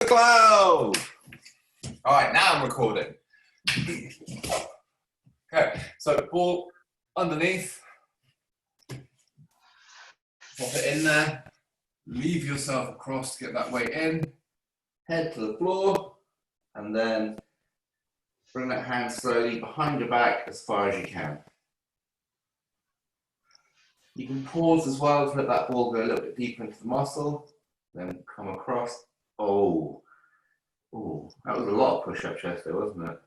Cloud. All right, now I'm recording. Okay, so ball underneath, pop it in there, leave yourself across to get that weight in, head to the floor, and then bring that hand slowly behind your back as far as you can. You can pause as well to let that ball go a little bit deeper into the muscle, then come across. Oh, that was a lot of push-up chest there, wasn't it?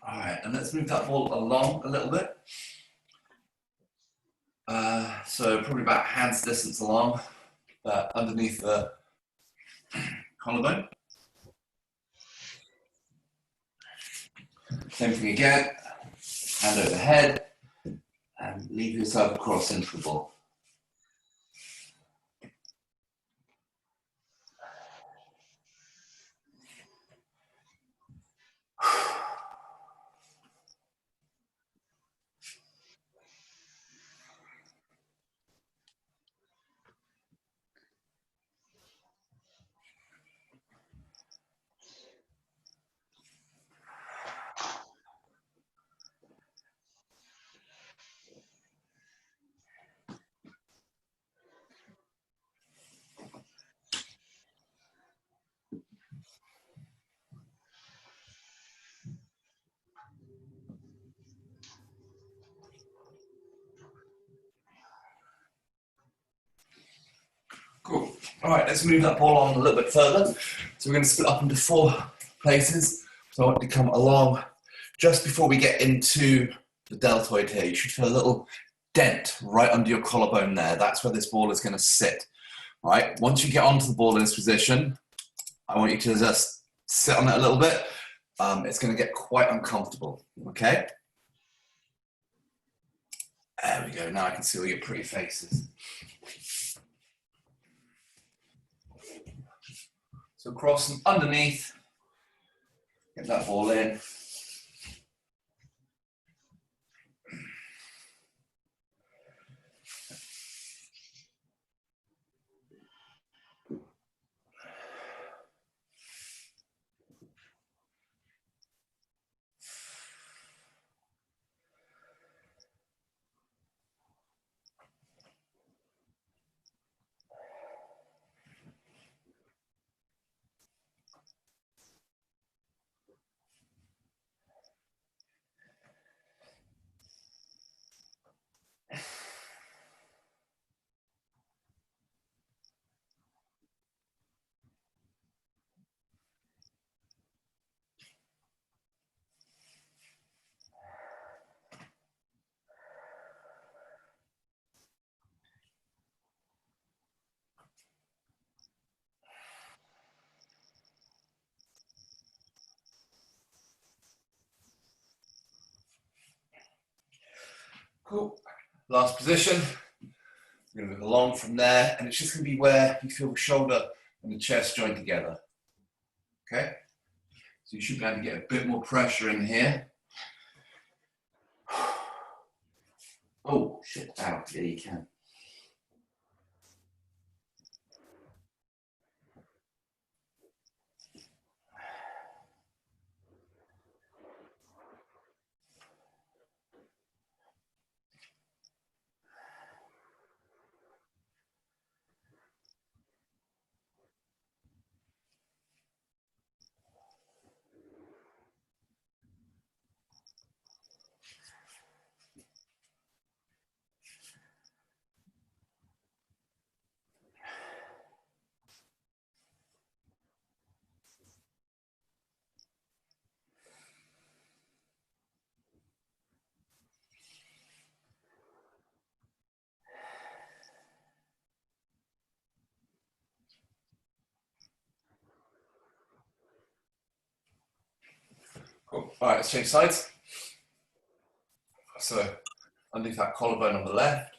All right, and let's move that ball along a little bit. So probably about hand's distance along, underneath the collarbone. Same thing again, hand over head, and leave yourself across into the ball. Cool. All right, let's move that ball on a little bit further. So we're going to split up into 4 places. So I want you to come along just before we get into the deltoid here. You should feel a little dent right under your collarbone there. That's where this ball is going to sit. All right, once you get onto the ball in this position, I want you to just sit on it a little bit. It's going to get quite uncomfortable, okay? There we go. Now I can see all your pretty faces. So cross and underneath, get that ball in. Cool. Last position. We're going to move along from there, and it's just going to be where you feel the shoulder and the chest join together. Okay? So you should be able to get a bit more pressure in here. Oh, shit. Ow. Yeah, you can. Cool. All right, let's change sides. So underneath that collarbone on the left,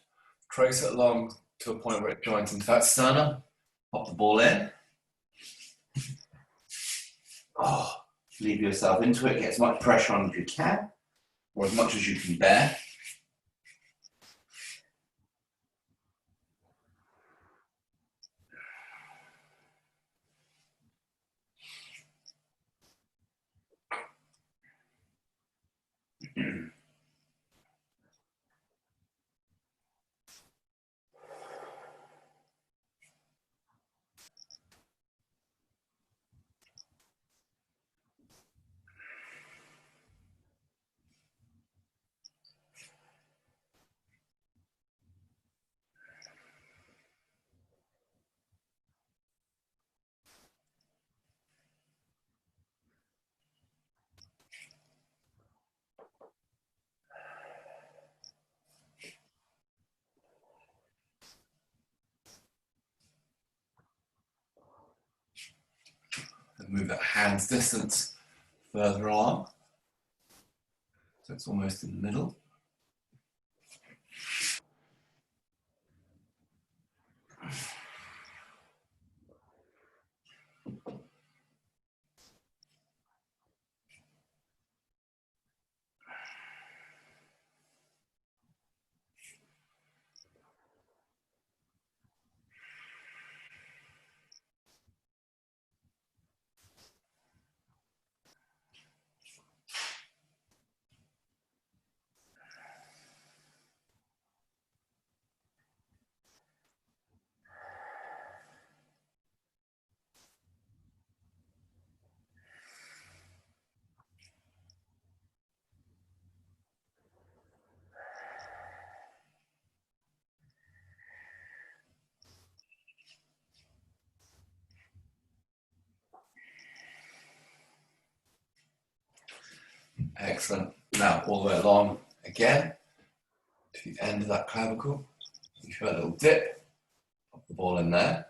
trace it along to a point where it joins into that sternum. Pop the ball in. Oh, leave yourself into it. Get as much pressure on as you can, or as much as you can bear. And move that hand's distance further along. So it's almost in the middle. Excellent. Now all the way along again to the end of that clavicle. You feel a little dip. Pop the ball in there.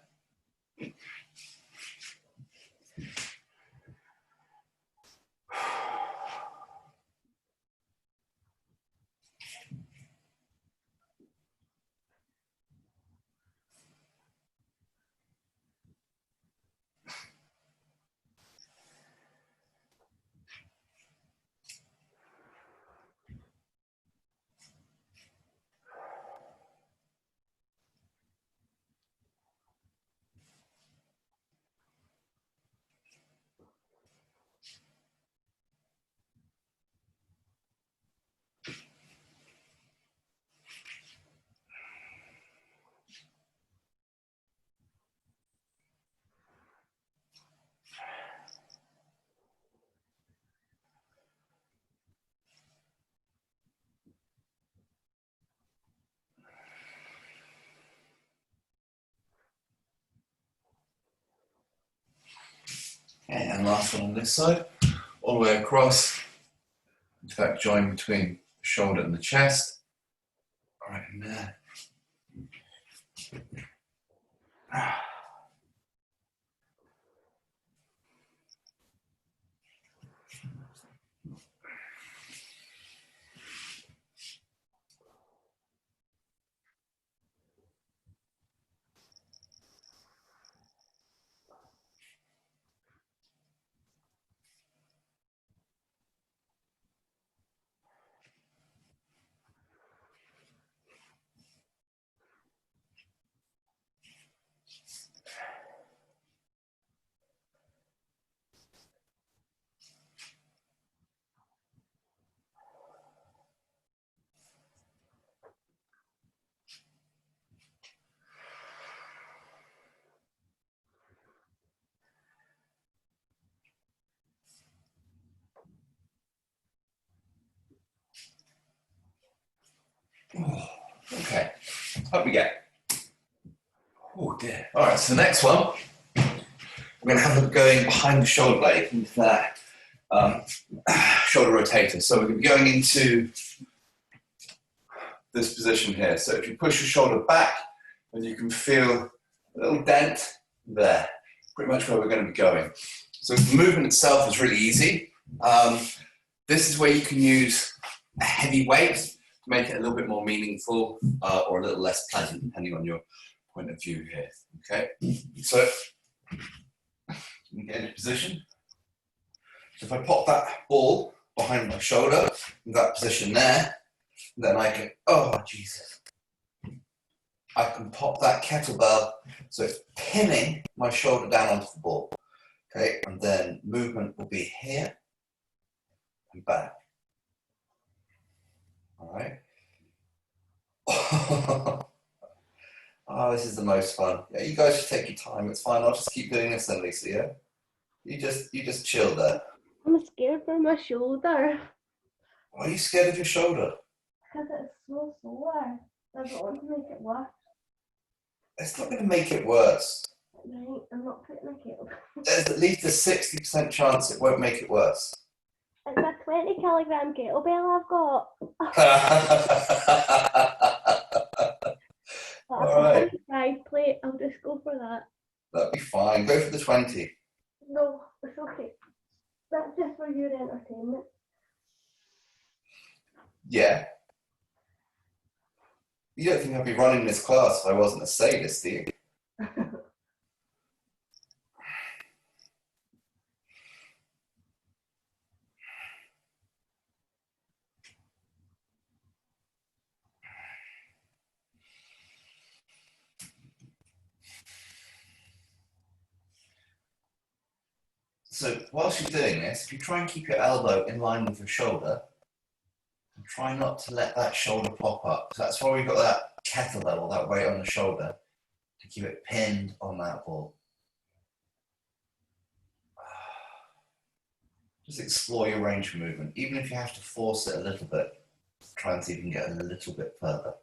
Okay, and last one on this side. All the way across. In fact, join between the shoulder and the chest. Right in there. Oh, okay, up we get. Oh dear. All right, so the next one, we're going to have a look going behind the shoulder blade into that shoulder rotator. So we're going to be going into this position here. So if you push your shoulder back, then you can feel a little dent there, pretty much where we're going to be going. So the movement itself is really easy. This is where you can use a heavy weight to make it a little bit more meaningful or a little less pleasant, depending on your point of view here. Okay, so you get into position. So if I pop that ball behind my shoulder in that position there, then I can, oh Jesus, I can pop that kettlebell so it's pinning my shoulder down onto the ball. Okay, and then movement will be here and back. All right. Oh, this is the most fun. Yeah, you guys just take your time. It's fine. I'll just keep doing this then, Lisa. Yeah. You just chill there. I'm scared for my shoulder. Why are you scared of your shoulder? Because it's so sore. I don't want to make it worse. It's not going to make it worse. Right, I'm not putting a kettlebell. There's at least a 60% chance it won't make it worse. It's a 20 kilogram kettlebell I've got. All right. 5 plate, I'll just go for that. That'd be fine. Go for the 20. No, it's okay. That's just for your entertainment. Yeah. You don't think I'd be running this class if I wasn't a sadist, do you? So whilst you're doing this, if you try and keep your elbow in line with your shoulder, and try not to let that shoulder pop up. So that's why we've got that kettlebell or that weight on the shoulder to keep it pinned on that ball. Just explore your range of movement, even if you have to force it a little bit. Try and see if you can get a little bit further.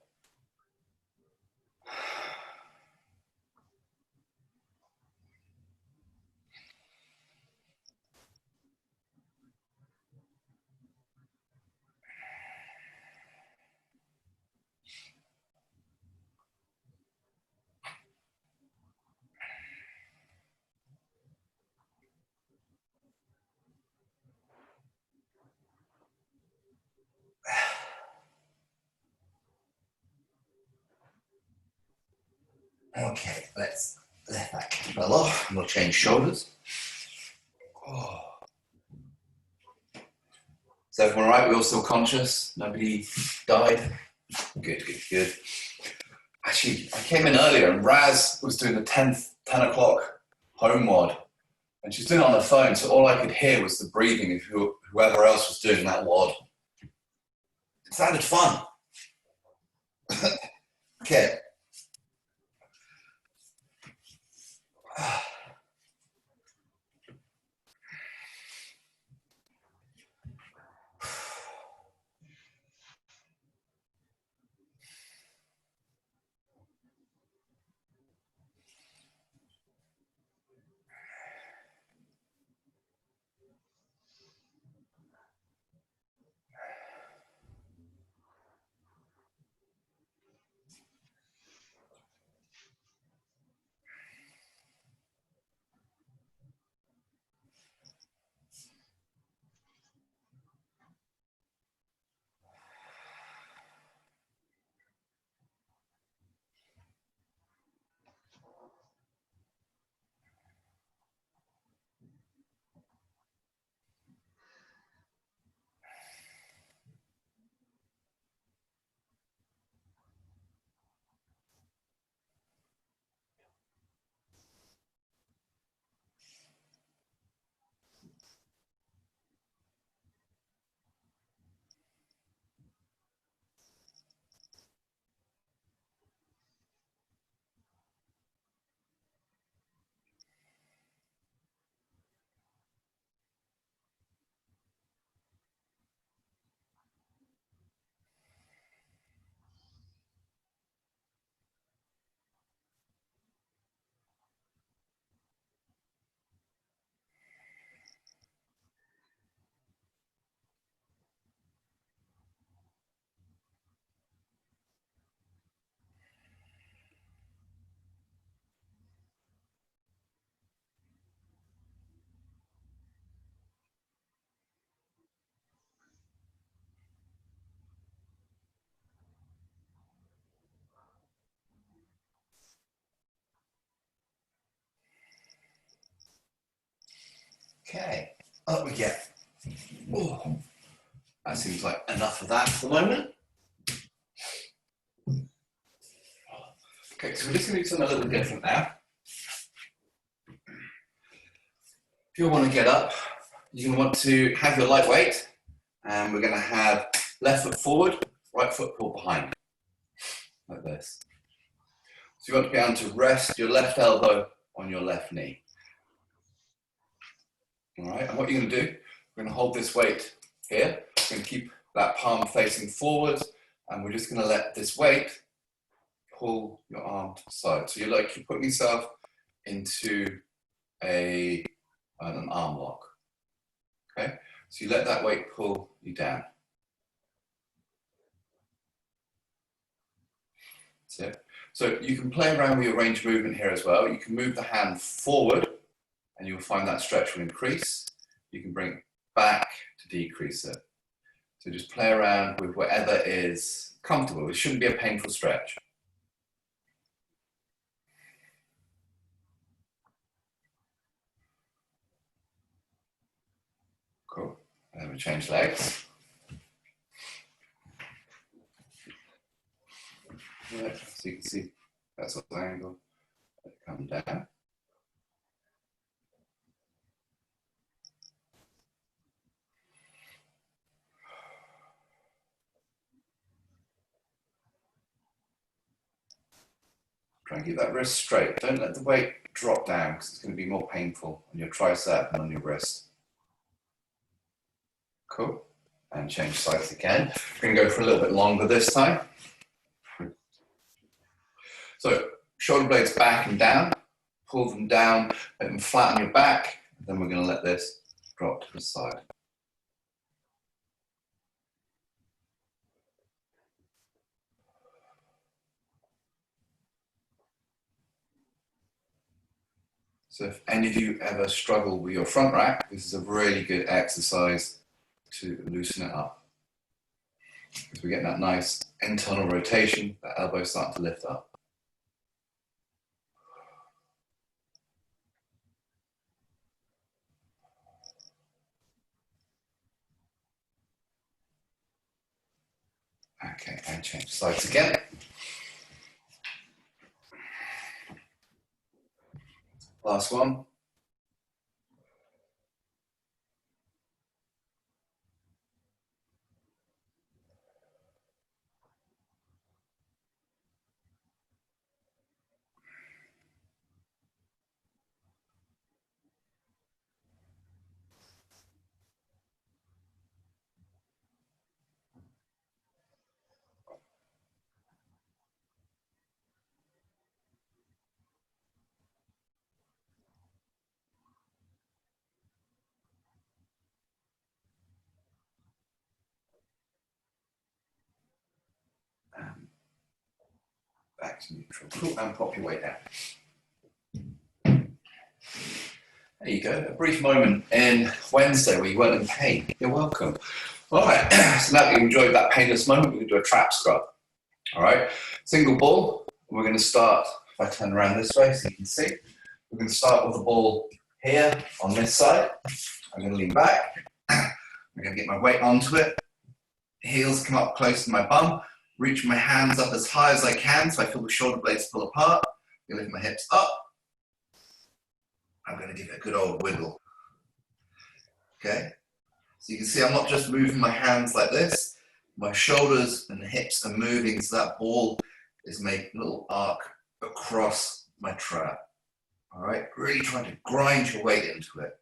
Okay, let's let that kettlebell off and we'll change shoulders. Oh. Is everyone all right? We're all still conscious? Nobody died? Good, good, good. Actually, I came in earlier and Raz was doing the 10 o'clock home WOD and she's doing it on her phone, so all I could hear was the breathing of whoever else was doing that WOD. It sounded fun. Okay. Okay, up we get. Oh, that seems like enough of that for the moment. Okay, so we're just going to do something a little bit different now. If you want to get up, you're going to want to have your light weight, and we're going to have left foot forward, right foot pulled behind, like this. So you want to be able to rest your left elbow on your left knee. All right, and what you're going to do, we're going to hold this weight here. We're going to keep that palm facing forward, and we're just going to let this weight pull your arm to the side. So you're putting yourself into an arm lock. Okay, so you let that weight pull you down. That's it. So you can play around with your range of movement here as well. You can move the hand forward, and you'll find that stretch will increase. You can bring it back to decrease it. So just play around with whatever is comfortable. It shouldn't be a painful stretch. Cool. And then we change legs. Yeah, so you can see that sort of angle. Come down. Try and keep that wrist straight. Don't let the weight drop down because it's going to be more painful on your tricep and on your wrist. Cool. And change sides again. We're going to go for a little bit longer this time. So shoulder blades back and down. Pull them down, let them flat on your back. Then we're going to let this drop to the side. So if any of you ever struggle with your front rack, this is a really good exercise to loosen it up. Because we're getting that nice internal rotation, that elbow starting to lift up. Okay, and change sides again. Last one. Back to neutral. Cool, and pop your weight down. There you go, a brief moment in Wednesday where you weren't in pain. You're welcome. All right, so now that you enjoyed that painless moment, we're going to do a trap scrub. All right, single ball. We're going to start, if I turn around this way so you can see, we're going to start with the ball here on this side. I'm going to lean back. I'm going to get my weight onto it. Heels come up close to my bum. Reach my hands up as high as I can so I feel the shoulder blades pull apart. I'm going to lift my hips up. I'm going to give it a good old wiggle. Okay? So you can see I'm not just moving my hands like this. My shoulders and the hips are moving so that ball is making a little arc across my trap. All right? Really trying to grind your weight into it.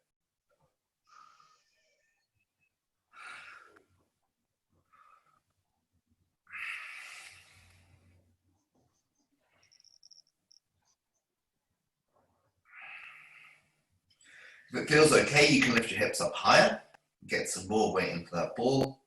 If it feels okay, you can lift your hips up higher, get some more weight into that ball.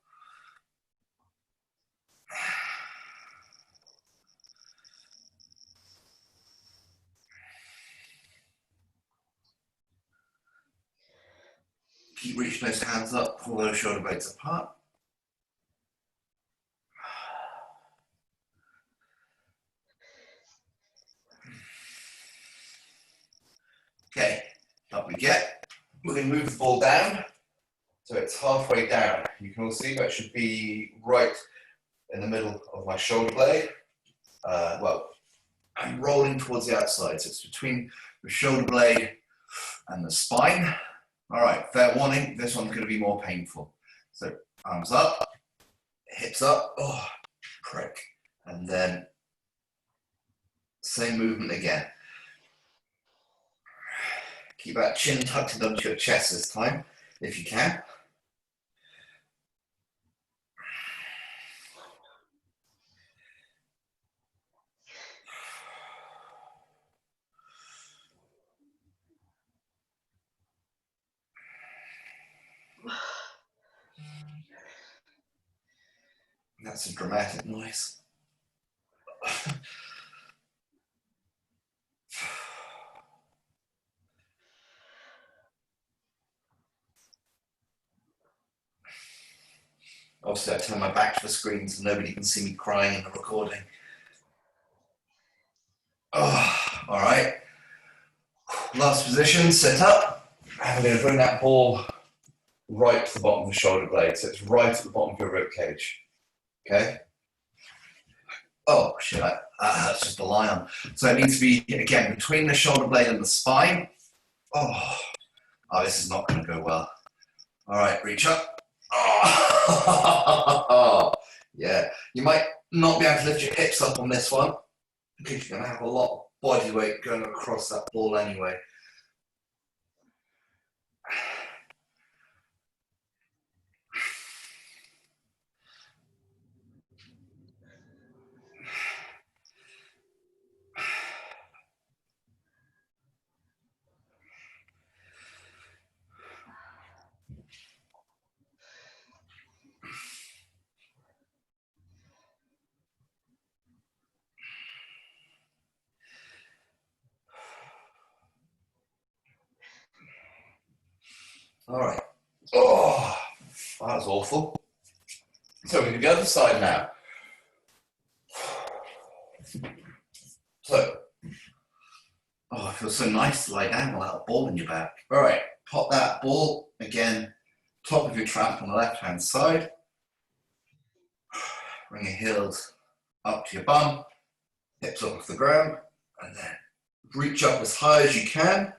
Keep reaching those hands up, pull those shoulder blades apart. Okay, up we get. we're going to move the ball down. So it's halfway down. You can all see that should be right in the middle of my shoulder blade. Well, I'm rolling towards the outside, so it's between the shoulder blade and the spine. All right, fair warning, this one's going to be more painful. So arms up, hips up, oh, prick. And then same movement again. Keep that chin tucked into your chest this time, if you can. That's a dramatic noise. Obviously, I turn my back to the screen so nobody can see me crying in the recording. Oh, all right. Last position, sit up. And we're going to bring that ball right to the bottom of the shoulder blade. So it's right at the bottom of your rib cage. Okay? Oh, shit, that's just a lion. So it needs to be, again, between the shoulder blade and the spine. Oh, this is not going to go well. All right, reach up. Oh, yeah. You might not be able to lift your hips up on this one because you're going to have a lot of body weight going across that ball anyway. All right. Oh, that was awful. So we're going to the other side now. So, oh, it feels so nice to lie down without a ball in your back. All right, pop that ball again, top of your trap on the left-hand side. Bring your heels up to your bum, hips up off the ground, and then reach up as high as you can.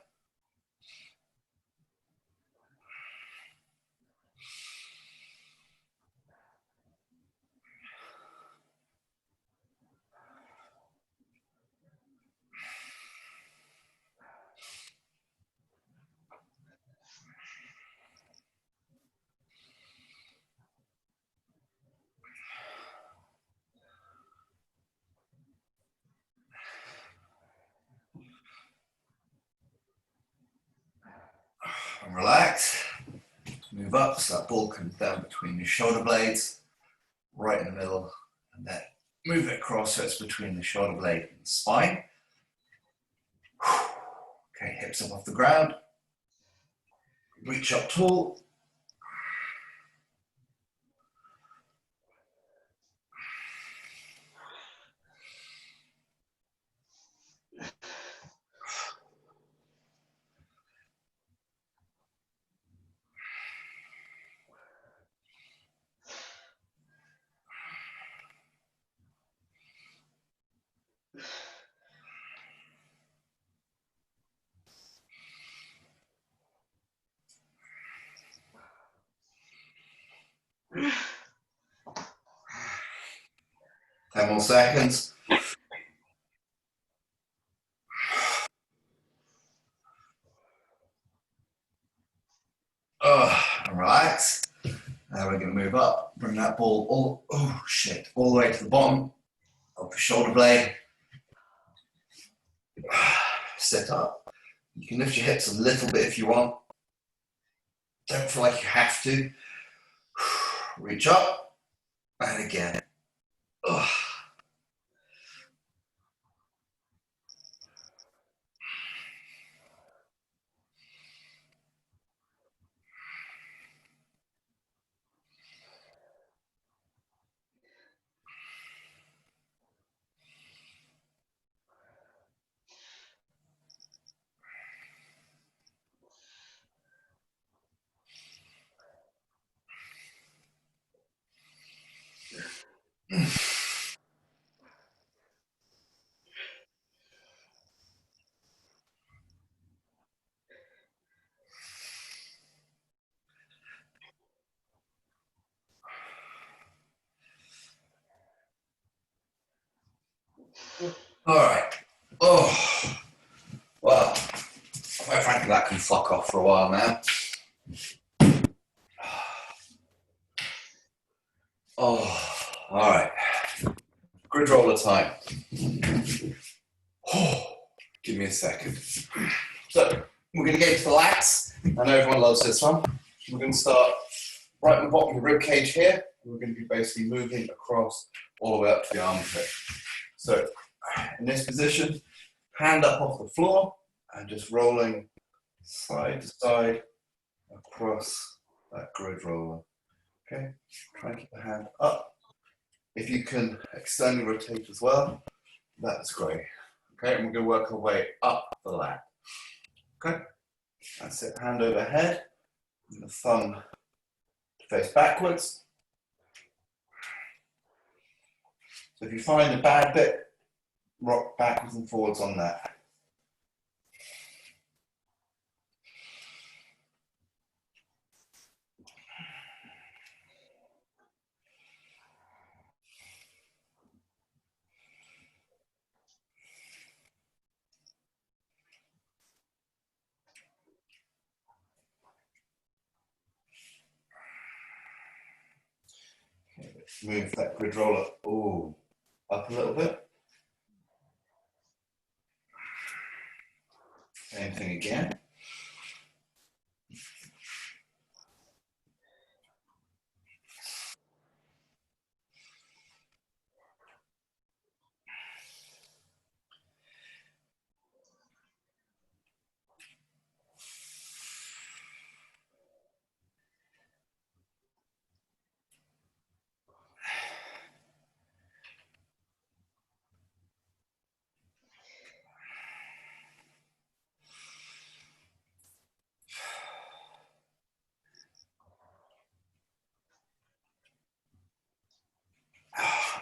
And relax. Move up so that ball comes down between your shoulder blades, right in the middle, and then move it across so it's between the shoulder blade and the spine. Okay, hips up off the ground. Reach up tall. Ten more seconds. And relax. Now we're going to move up, bring that ball all the way to the bottom of the shoulder blade. Sit up. You can lift your hips a little bit if you want. Don't feel like you have to. Reach up, and again. All right. Oh, well, quite frankly, that can fuck off for a while now. Oh, all right. Grid roller time. Oh, give me a second. So, we're going to go to the lats. I know everyone loves this one. We're going to start right at the bottom of the rib cage here. We're going to be basically moving across all the way up to the armpit. So, in this position, hand up off the floor and just rolling side to side across that grid roller. Okay, try and keep the hand up. If you can externally rotate as well, that's great. Okay, and we're going to work our way up the lat. Okay, that's it. Hand over head, and the thumb to face backwards. So if you find a bad bit, rock backwards and forwards on that. Okay, let's move that grid roller up a little bit. Same thing again.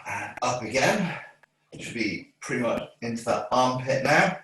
And up again. Should be pretty much into that armpit now.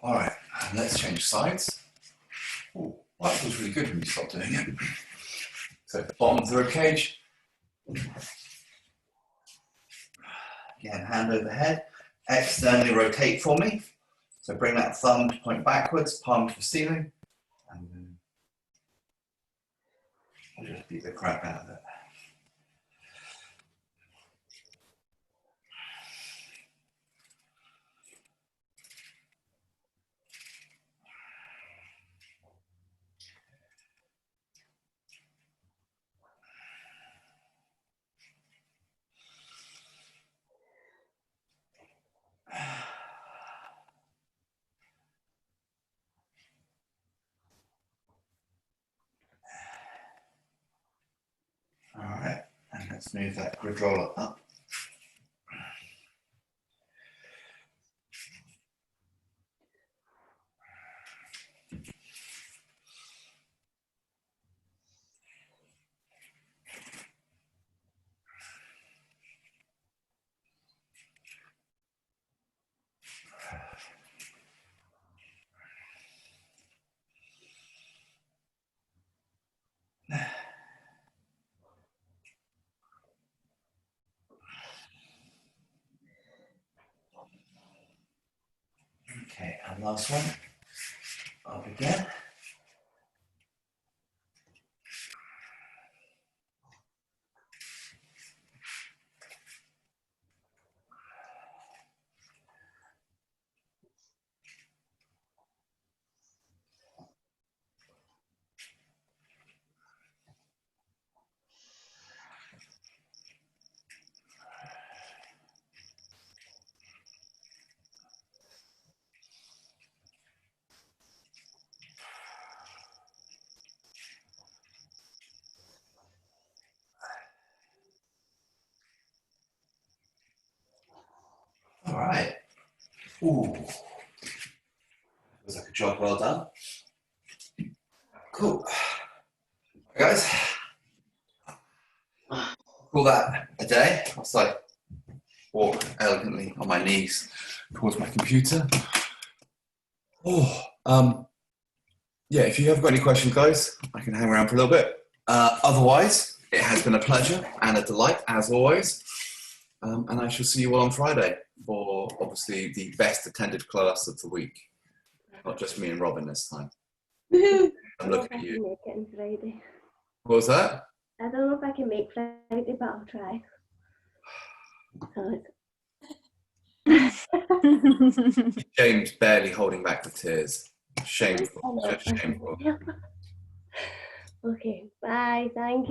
All right, let's change sides. Ooh, that feels really good when you stop doing it. So bottom of the rib cage. Again, hand over head. Externally rotate for me. So bring that thumb to point backwards, palm to the ceiling. And then I'll just beat the crap out of it. All right, and let's move that grid roller up. Okay, and last one. Up again. Ooh. Feels like a job well done. Cool. Guys, call that a day. Whilst I walk elegantly on my knees towards my computer. Oh, yeah, if you have got any questions, guys, I can hang around for a little bit. Otherwise, it has been a pleasure and a delight, as always. And I shall see you all on Friday for, obviously, the best attended class of the week. Not just me and Robin this time. I'm looking at you. Make it on Friday. What was that? I don't know if I can make Friday, but I'll try. James barely holding back the tears. Shameful. Just shameful. Okay, bye. Thank you.